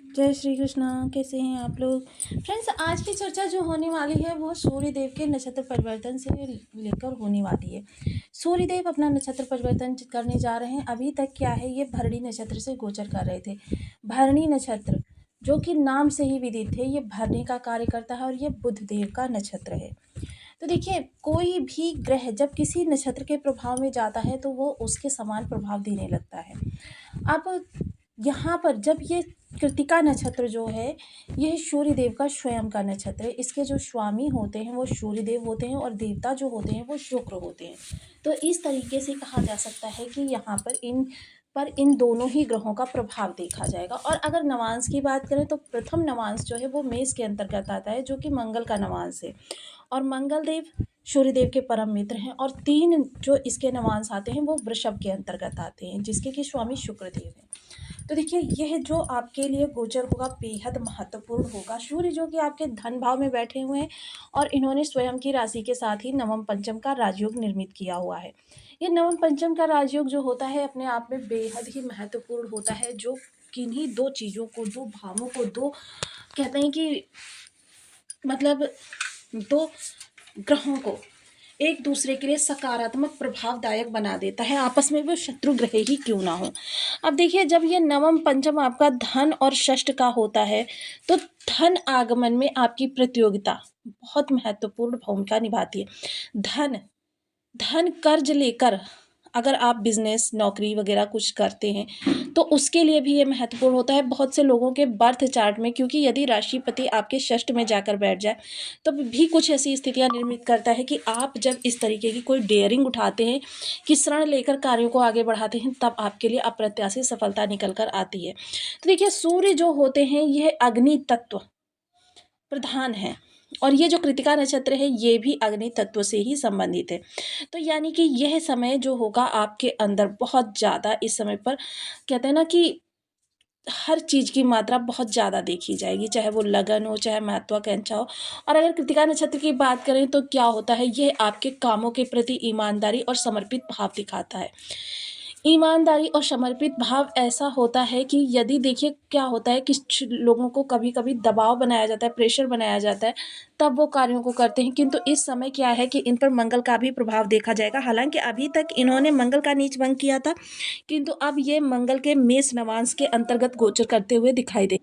जय श्री कृष्णा। कैसे हैं आप लोग फ्रेंड्स। आज की चर्चा जो होने वाली है वो सूर्य देव के नक्षत्र परिवर्तन से लेकर होने वाली है। सूर्य देव अपना नक्षत्र परिवर्तन करने जा रहे हैं। अभी तक क्या है, ये भरणी नक्षत्र से गोचर कर रहे थे। भरणी नक्षत्र जो कि नाम से ही विदित है, ये भरणी का कार्य करता है और ये बुध देव का नक्षत्र है। तो देखिए, कोई भी ग्रह जब किसी नक्षत्र के प्रभाव में जाता है तो वो उसके समान प्रभाव देने लगता है। अब यहाँ पर जब ये कृतिका नक्षत्र जो है, यह सूर्य देव का स्वयं का नक्षत्र है। इसके जो स्वामी होते हैं वो सूर्य देव होते हैं और देवता जो होते हैं वो शुक्र होते हैं। तो इस तरीके से कहा जा सकता है कि यहाँ पर इन दोनों ही ग्रहों का प्रभाव देखा जाएगा। और अगर नवांश की बात करें तो प्रथम नवांश जो है वो मेष के अंतर्गत आता है, जो कि मंगल का नवांश है। और मंगल देव सूर्य देव के परम मित्र हैं। और 3 जो इसके नवांश आते हैं वो वृषभ के अंतर्गत आते हैं, जिसके कि स्वामी शुक्र देव हैं। तो देखिए, यह जो आपके लिए गोचर होगा बेहद महत्वपूर्ण होगा। सूर्य जो कि आपके धन भाव में बैठे हुए हैं और इन्होंने स्वयं की राशि के साथ ही नवम पंचम का राजयोग निर्मित किया हुआ है। ये नवम पंचम का राजयोग जो होता है अपने आप में बेहद ही महत्वपूर्ण होता है, जो किन्हीं दो चीज़ों को, दो भावों को, दो कहते हैं कि मतलब दो ग्रहों को एक दूसरे के लिए सकारात्मक प्रभावदायक बना देता है, आपस में वो शत्रु ग्रह ही क्यों ना हो। अब देखिए, जब ये नवम पंचम आपका धन और षष्ठ का होता है तो धन आगमन में आपकी प्रतियोगिता बहुत महत्वपूर्ण भूमिका निभाती है। धन धन कर्ज लेकर अगर आप बिजनेस नौकरी वगैरह कुछ करते हैं तो उसके लिए भी ये महत्वपूर्ण होता है बहुत से लोगों के बर्थ चार्ट में, क्योंकि यदि राशिपति आपके षष्ठ में जाकर बैठ जाए तो भी कुछ ऐसी स्थितियां निर्मित करता है कि आप जब इस तरीके की कोई डेयरिंग उठाते हैं कि ऋण लेकर कार्यों को आगे बढ़ाते हैं, तब आपके लिए अप्रत्याशित सफलता निकल कर आती है। तो देखिए, सूर्य जो होते हैं यह अग्नि तत्व प्रधान है और ये जो कृतिका नक्षत्र है ये भी अग्नि तत्व से ही संबंधित है। तो यानी कि यह समय जो होगा आपके अंदर बहुत ज़्यादा, इस समय पर कहते हैं ना कि हर चीज़ की मात्रा बहुत ज़्यादा देखी जाएगी, चाहे वो लगन हो, चाहे महत्वाकांक्षा हो। और अगर कृतिका नक्षत्र की बात करें तो क्या होता है, यह आपके कामों के प्रति ईमानदारी और समर्पित भाव दिखाता है। ईमानदारी और समर्पित भाव ऐसा होता है कि यदि देखिए क्या होता है, कुछ लोगों को कभी कभी दबाव बनाया जाता है, प्रेशर बनाया जाता है, तब वो कार्यों को करते हैं। किंतु इस समय क्या है कि इन पर मंगल का भी प्रभाव देखा जाएगा। हालांकि अभी तक इन्होंने मंगल का नीच भंग किया था, किंतु अब ये मंगल के मेष नवांश के अंतर्गत गोचर करते हुए दिखाई दे।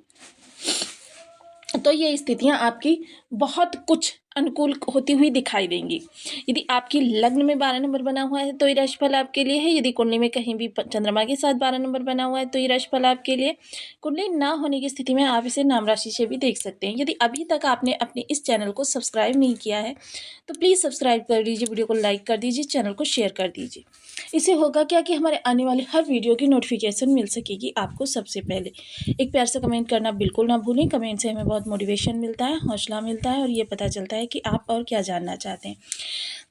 तो ये स्थितियां आपकी बहुत कुछ अनुकूल होती हुई दिखाई देंगी। यदि आपकी लग्न में 12 नंबर बना हुआ है तो ये राशिफल आपके लिए है। यदि कुंडली में कहीं भी चंद्रमा के साथ 12 नंबर बना हुआ है तो ये राशिफल आपके लिए। कुंडली ना होने की स्थिति में आप इसे नाम राशि से भी देख सकते हैं। यदि अभी तक आपने अपने इस चैनल को सब्सक्राइब नहीं किया है तो प्लीज़ सब्सक्राइब कर दीजिए, वीडियो को लाइक कर दीजिए, चैनल को शेयर कर दीजिए। इससे होगा क्या कि हमारे आने वाले हर वीडियो की नोटिफिकेशन मिल सकेगी आपको सबसे पहले। एक प्यार से कमेंट करना बिल्कुल ना भूलें। कमेंट से हमें बहुत मोटिवेशन मिलता है, हौसला मिलता है और ये पता चलता है कि आप और क्या जानना चाहते हैं।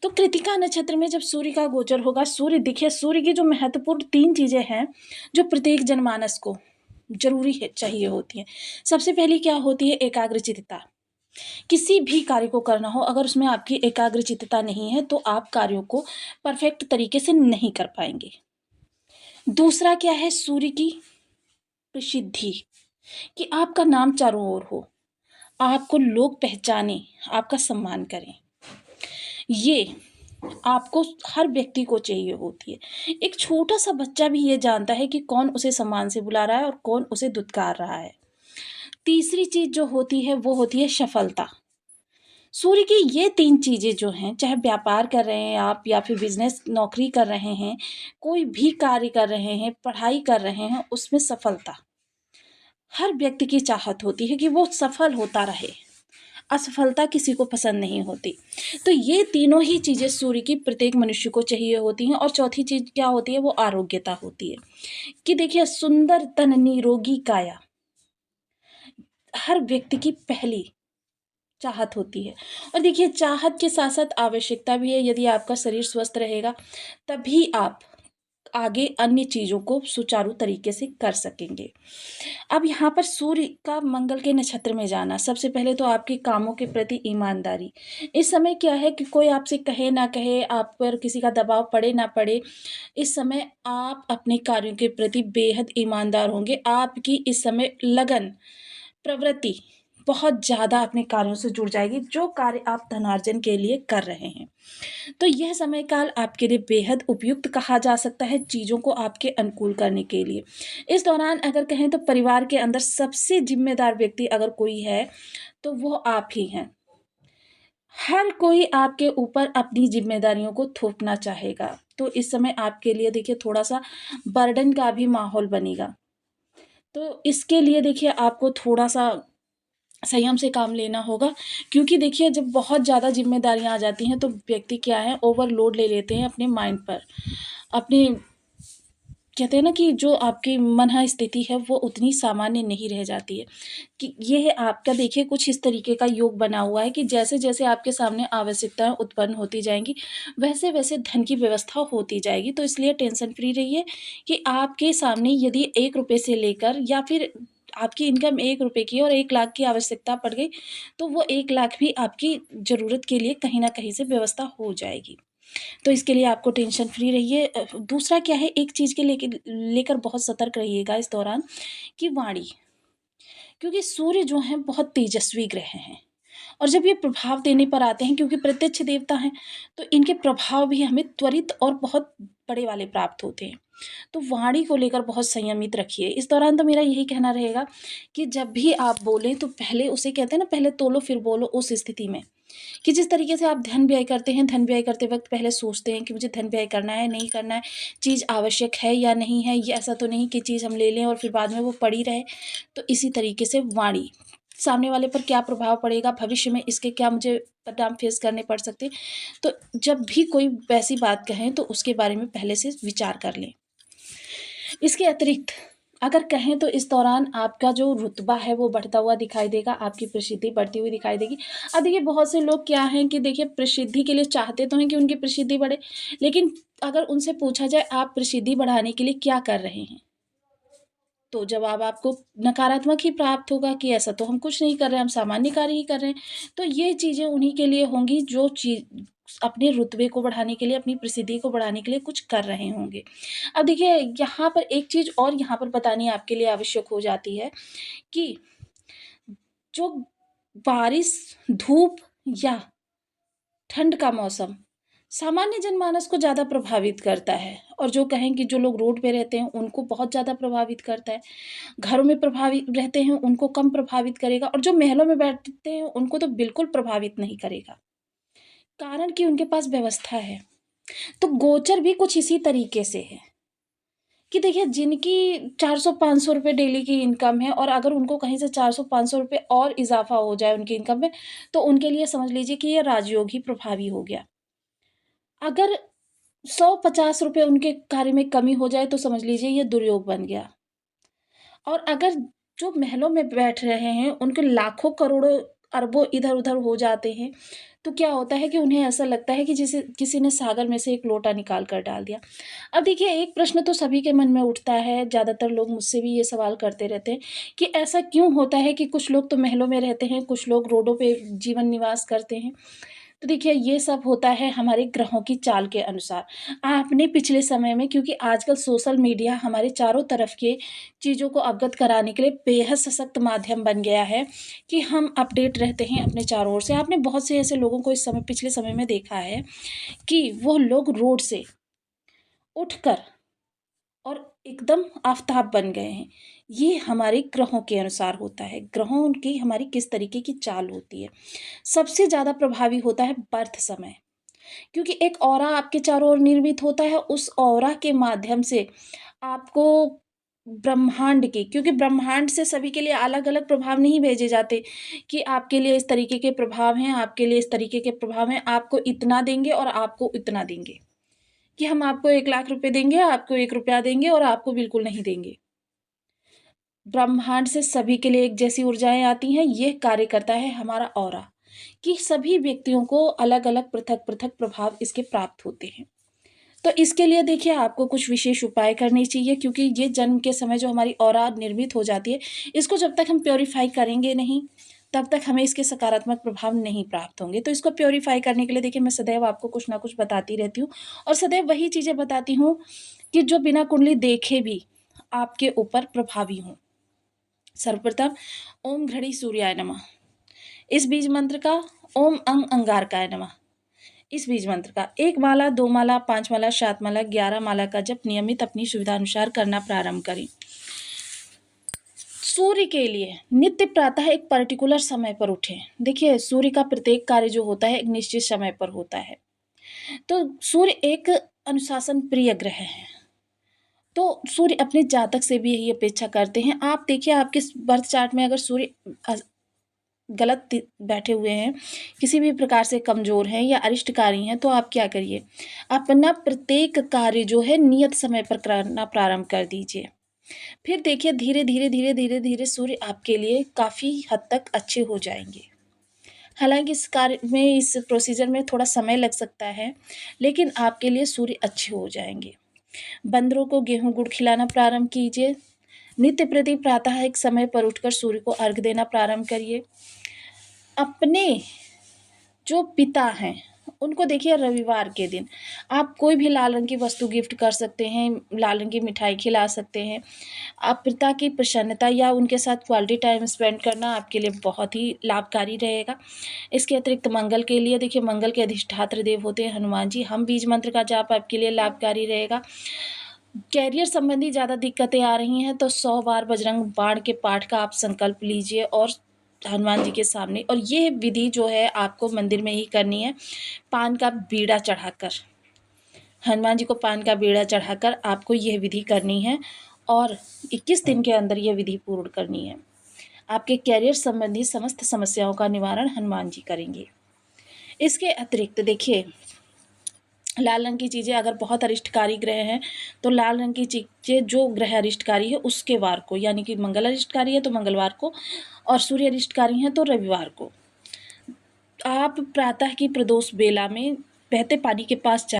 तो कृतिका नक्षत्र में जब सूर्य का गोचर होगा, सूर्य देखिए, सूर्य की जो महत्वपूर्ण 3 चीज़ें हैं जो प्रत्येक जनमानस को जरूरी है, चाहिए होती हैं। सबसे पहली क्या होती है, एकाग्रचित्तता। किसी भी कार्य को करना हो, अगर उसमें आपकी एकाग्रचित्तता नहीं है तो आप कार्यों को परफेक्ट तरीके से नहीं कर पाएंगे। दूसरा क्या है, सूर्य की प्रसिद्धि, कि आपका नाम चारों ओर हो, आपको लोग पहचाने, आपका सम्मान करें। ये आपको हर व्यक्ति को चाहिए होती है। एक छोटा सा बच्चा भी ये जानता है कि कौन उसे सम्मान से बुला रहा है और कौन उसे दुत्कार रहा है। तीसरी चीज जो होती है वो होती है सफलता। सूर्य की ये 3 चीज़ें जो हैं, चाहे व्यापार कर रहे हैं आप या फिर बिजनेस नौकरी कर रहे हैं, कोई भी कार्य कर रहे हैं, पढ़ाई कर रहे हैं, उसमें सफलता हर व्यक्ति की चाहत होती है कि वो सफल होता रहे। असफलता किसी को पसंद नहीं होती। तो ये तीनों ही चीज़ें सूर्य की प्रत्येक मनुष्य को चाहिए होती हैं। और चौथी चीज़ क्या होती है, वो आरोग्यता होती है। कि देखिए, सुंदर तन निरोगी काया हर व्यक्ति की पहली चाहत होती है। और देखिए, चाहत के साथ साथ आवश्यकता भी है। यदि आपका शरीर स्वस्थ रहेगा तभी आप आगे अन्य चीज़ों को सुचारू तरीके से कर सकेंगे। अब यहाँ पर सूर्य का मंगल के नक्षत्र में जाना, सबसे पहले तो आपके कामों के प्रति ईमानदारी। इस समय क्या है कि कोई आपसे कहे ना कहे, आप पर किसी का दबाव पड़े ना पड़े, इस समय आप अपने कार्यों के प्रति बेहद ईमानदार होंगे। आपकी इस समय लगन, प्रवृत्ति बहुत ज़्यादा अपने कार्यों से जुड़ जाएगी, जो कार्य आप धनार्जन के लिए कर रहे हैं। तो यह समय काल आपके लिए बेहद उपयुक्त कहा जा सकता है, चीज़ों को आपके अनुकूल करने के लिए। इस दौरान अगर कहें तो परिवार के अंदर सबसे ज़िम्मेदार व्यक्ति अगर कोई है, तो वो आप ही हैं। हर कोई आपके ऊपर अपनी ज़िम्मेदारियों को थोपना चाहेगा, तो इस समय आपके लिए देखिए थोड़ा-सा बर्डन का भी माहौल बनेगा। तो इसके लिए देखिए आपको थोड़ा-सा संयम से काम लेना होगा, क्योंकि देखिए जब बहुत ज़्यादा ज़िम्मेदारियाँ आ जाती हैं तो व्यक्ति क्या है, ओवरलोड ले लेते हैं अपने माइंड पर। अपने कहते हैं ना कि जो आपकी मनः स्थिति है वो उतनी सामान्य नहीं रह जाती है, कि ये है आपका देखिए कुछ इस तरीके का योग बना हुआ है कि जैसे-जैसे आपके सामने आवश्यकताएँ उत्पन्न होती जाएँगी, वैसे-वैसे धन की व्यवस्था होती जाएगी। तो इसलिए टेंशन फ्री रहिए कि आपके सामने यदि ₹1 से लेकर या फिर आपकी इनकम ₹1 की और 1 लाख की आवश्यकता पड़ गई, तो वो 1 लाख भी आपकी ज़रूरत के लिए कहीं न कहीं से व्यवस्था हो जाएगी। तो इसके लिए आपको टेंशन फ्री रहिए। दूसरा क्या है, एक चीज़ के लेकर बहुत सतर्क रहिएगा इस दौरान, कि वाणी, क्योंकि सूर्य जो हैं बहुत तेजस्वी ग्रह हैं, और जब ये प्रभाव देने पर आते हैं, क्योंकि प्रत्यक्ष देवता हैं, तो इनके प्रभाव भी हमें त्वरित और बहुत बड़े वाले प्राप्त होते हैं। तो वाणी को लेकर बहुत संयमित रखिए। इस दौरान तो मेरा यही कहना रहेगा कि जब भी आप बोलें तो पहले उसे कहते हैं ना, पहले तोलो फिर बोलो, उस स्थिति में, कि जिस तरीके से आप धन व्यय करते हैं, धन व्यय करते वक़्त पहले सोचते हैं कि मुझे धन व्यय करना है, नहीं करना है, चीज़ आवश्यक है या नहीं है, ये ऐसा तो नहीं कि चीज़ हम ले लें और फिर बाद में वो पड़ी रहे। तो इसी तरीके से वाणी, सामने वाले पर क्या प्रभाव पड़ेगा, भविष्य में इसके क्या मुझे परिणाम फेस करने पड़ सकते हैं। तो जब भी कोई वैसी बात कहें तो उसके बारे में पहले से विचार कर लें। इसके अतिरिक्त अगर कहें तो इस दौरान आपका जो रुतबा है वो बढ़ता हुआ दिखाई देगा, आपकी प्रसिद्धि बढ़ती हुई दिखाई देगी। अब देखिए बहुत से लोग क्या हैं कि देखिए प्रसिद्धि के लिए चाहते तो हैं कि उनकी प्रसिद्धि बढ़े, लेकिन अगर उनसे पूछा जाए आप प्रसिद्धि बढ़ाने के लिए क्या कर रहे हैं? तो जवाब आपको नकारात्मक ही प्राप्त होगा कि ऐसा तो हम कुछ नहीं कर रहे हैं, हम सामान्य कार्य ही कर रहे हैं। तो ये चीज़ें उन्हीं के लिए होंगी जो अपने रुतबे को बढ़ाने के लिए, अपनी प्रसिद्धि को बढ़ाने के लिए कुछ कर रहे होंगे। अब देखिए यहाँ पर एक चीज़ और यहाँ पर बतानी आपके लिए आवश्यक हो जाती है, कि जो बारिश, धूप या ठंड का मौसम सामान्य जनमानस को ज़्यादा प्रभावित करता है, और जो कहें कि जो लोग रोड पे रहते हैं उनको बहुत ज़्यादा प्रभावित करता है। घरों में प्रभावित रहते हैं उनको कम प्रभावित करेगा, और जो महलों में बैठते हैं उनको तो बिल्कुल प्रभावित नहीं करेगा। कारण कि उनके पास व्यवस्था है। तो गोचर भी कुछ इसी तरीके से है, कि देखिए जिनकी 400-500 रुपए डेली की इनकम है, और अगर उनको कहीं से 400-500 रुपए और इज़ाफ़ा हो जाए उनकी इनकम में, तो उनके लिए समझ लीजिए कि ये राजयोग ही प्रभावी हो गया। अगर 100-50 रुपए उनके कार्य में कमी हो जाए तो समझ लीजिए ये दुर्योग बन गया। और अगर जो महलों में बैठ रहे हैं उनके लाखों करोड़ों अरबों इधर-उधर हो जाते हैं, तो क्या होता है कि उन्हें ऐसा लगता है कि जैसे किसी ने सागर में से एक लोटा निकाल कर डाल दिया। अब देखिए एक प्रश्न तो सभी के मन में उठता है, ज़्यादातर लोग मुझसे भी ये सवाल करते रहते हैं कि ऐसा क्यों होता है कि कुछ लोग तो महलों में रहते हैं, कुछ लोग रोडों पे जीवन निवास करते हैं। तो देखिए ये सब होता है हमारे ग्रहों की चाल के अनुसार। आपने पिछले समय में, क्योंकि आजकल सोशल मीडिया हमारे चारों तरफ के चीज़ों को अवगत कराने के लिए बेहद सशक्त माध्यम बन गया है, कि हम अपडेट रहते हैं अपने चारों ओर से। आपने बहुत से ऐसे लोगों को इस समय, पिछले समय में देखा है कि वो लोग रोड से उठकर और एकदम आफ़ताब बन गए हैं। ये हमारे ग्रहों के अनुसार होता है। ग्रहों की हमारी किस तरीके की चाल होती है। सबसे ज़्यादा प्रभावी होता है बर्थ समय, क्योंकि एक ऑरा आपके चारों ओर निर्मित होता है, उस ऑरा के माध्यम से आपको ब्रह्मांड की, क्योंकि ब्रह्मांड से सभी के लिए अलग-अलग प्रभाव नहीं भेजे जाते, कि आपके लिए इस तरीके के प्रभाव हैं, आपके लिए इस तरीके के प्रभाव हैं, आपको इतना देंगे और आपको इतना देंगे, कि हम आपको 1 लाख रुपए देंगे, आपको 1 रुपया देंगे और आपको बिल्कुल नहीं देंगे। ब्रह्मांड से सभी के लिए एक जैसी ऊर्जाएँ आती हैं, ये कार्य करता है हमारा ऑरा, कि सभी व्यक्तियों को अलग-अलग, पृथक-पृथक प्रभाव इसके प्राप्त होते हैं। तो इसके लिए देखिए आपको कुछ विशेष उपाय करने चाहिए, क्योंकि ये जन्म के समय जो हमारी ऑरा निर्मित हो जाती है, इसको जब तक हम प्योरीफाई करेंगे नहीं, तब तक हमें इसके सकारात्मक प्रभाव नहीं प्राप्त होंगे। तो इसको प्योरीफाई करने के लिए देखिए मैं सदैव आपको कुछ ना कुछ बताती रहती हूँ, और सदैव वही चीज़ें बताती हूँ कि जो बिना कुंडली देखे भी आपके ऊपर प्रभावी हों। सर्वप्रथम ओम घड़ी सूर्याय नमः, इस बीज मंत्र का ओम अंग अंगारकाय नमः, इस बीज मंत्र का 1 माला, 2 माला, 5 माला, 7 माला, 11 माला का जप नियमित अपनी सुविधा अनुसार करना प्रारंभ करें। सूर्य के लिए नित्य प्रातः एक पर्टिकुलर समय पर उठें। देखिए सूर्य का प्रत्येक कार्य जो होता है एक निश्चित समय पर होता है। तो सूर्य एक अनुशासन प्रिय ग्रह है। तो सूर्य अपने जातक से भी यही अपेक्षा करते हैं। आप देखिए आपके बर्थ चार्ट में अगर सूर्य गलत बैठे हुए हैं, किसी भी प्रकार से कमज़ोर हैं या अरिष्टकारी हैं, तो आप क्या करिए, अपना प्रत्येक कार्य जो है नियत समय पर करना प्रारंभ कर दीजिए। फिर देखिए धीरे धीरे धीरे धीरे धीरे सूर्य आपके लिए काफ़ी हद तक अच्छे हो जाएंगे। हालांकि इस कार्य में, इस प्रोसीजर में थोड़ा समय लग सकता है, लेकिन आपके लिए सूर्य अच्छे हो जाएंगे। बंदरों को गेहूं गुड़ खिलाना प्रारंभ कीजिए। नित्य प्रति प्रातः एक समय पर उठकर सूर्य को अर्घ देना प्रारंभ करिए। अपने जो पिता हैं उनको देखिए रविवार के दिन आप कोई भी लाल रंग की वस्तु गिफ्ट कर सकते हैं, लाल रंग की मिठाई खिला सकते हैं। आप पिता की प्रसन्नता या उनके साथ क्वालिटी टाइम स्पेंड करना आपके लिए बहुत ही लाभकारी रहेगा। इसके अतिरिक्त मंगल के लिए देखिए मंगल के अधिष्ठात्र देव होते हैं हनुमान जी। हम बीज मंत्र का जाप आपके लिए लाभकारी रहेगा। कैरियर संबंधी ज़्यादा दिक्कतें आ रही हैं तो 100 बार बजरंग बाण के पाठ का आप संकल्प लीजिए और हनुमान जी के सामने, और ये विधि जो है आपको मंदिर में ही करनी है। पान का बीड़ा चढ़ाकर, हनुमान जी को पान का बीड़ा चढ़ाकर आपको यह विधि करनी है और 21 दिन के अंदर यह विधि पूर्ण करनी है। आपके कैरियर संबंधी समस्त समस्याओं का निवारण हनुमान जी करेंगे। इसके अतिरिक्त देखिए लाल रंग की चीज़ें, अगर बहुत अरिष्टकारी ग्रह हैं तो लाल रंग की चीज़ें जो ग्रह अरिष्टकारी है उसके वार को, यानी कि मंगल अरिष्टकारी है तो मंगलवार को, और सूर्य अरिष्टकारी हैं तो रविवार को आप प्रातः की प्रदोष बेला में बहते पानी के पास